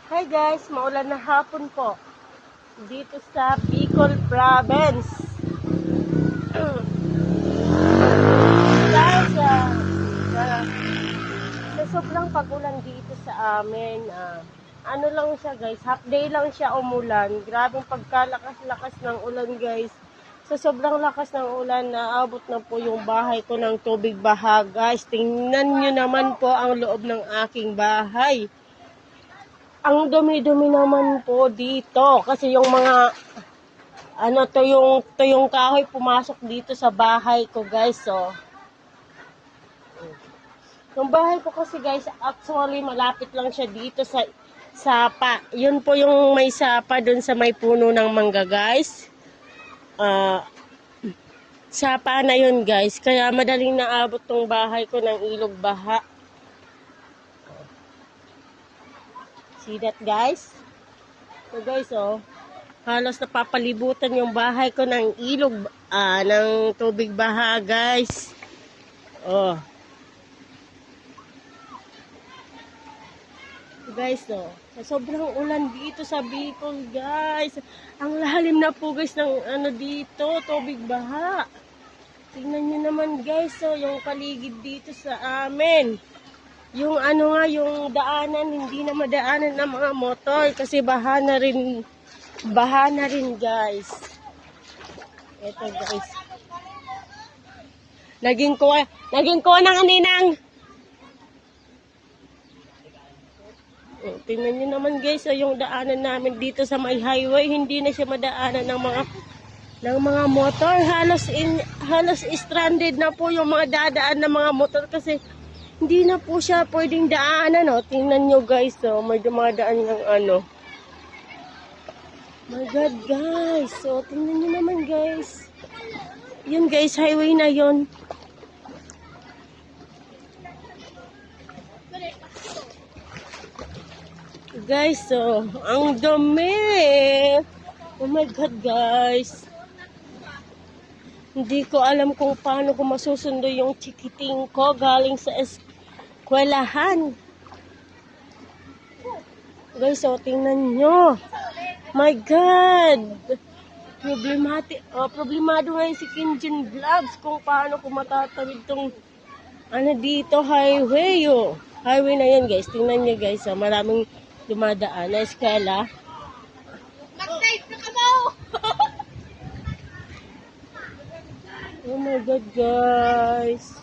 Hi guys, maulan na hapon po dito sa Bicol Province. Dahil sa sobrang pagulan dito sa amin, ano lang siya guys, half day lang siya umulan. Grabing pagkalakas-lakas ng ulan guys. Sa sobrang lakas ng ulan, naabot na po yung bahay ko ng tubig baha guys. Tingnan nyo naman po ang loob ng aking bahay. Ang dumi-dumi naman po dito kasi yung mga tuyong kahoy pumasok dito sa bahay ko guys. So yung bahay ko kasi guys, actually malapit lang siya dito sa sapa. Yun po yung may sapa dun sa may puno ng mangga guys. Sapa na yun guys, kaya madaling naabot tong bahay ko ng ilog baha. See that guys? So guys, halos napapalibutan yung bahay ko ng ilog, ng tubig baha guys. Guys, sa sobrang ulan dito sa Bicol guys. Ang lalim na po guys ng dito, tubig baha. Tingnan nyo naman guys, yung paligid dito sa amin. Yung yung daanan, hindi na madaanan ng mga motor kasi baha na rin guys. Ito guys. Naging kuha ng aninang. Tingnan nyo naman guys, yung daanan namin dito sa may highway, hindi na siya madaanan ng mga motor. Halos stranded na po yung mga dadaan ng mga motor kasi hindi na po siya pwedeng daanan, Tingnan nyo guys, may dumadaan ng My God guys, tingnan nyo naman guys. Yun guys, highway na yun. Guys, ang dumi. Oh my God guys. Hindi ko alam kung paano ko masusundo yung chikiting ko galing sa eskwelahan. Guys, tingnan nyo. My God! Problemado ngayon si Kinjin Vlogs kung paano ko matatawid tong dito, highway, Highway na yan, guys. Tingnan nyo, guys, maraming dumadaan na eskwela. Mag-type na ka mo! Oh my God, guys.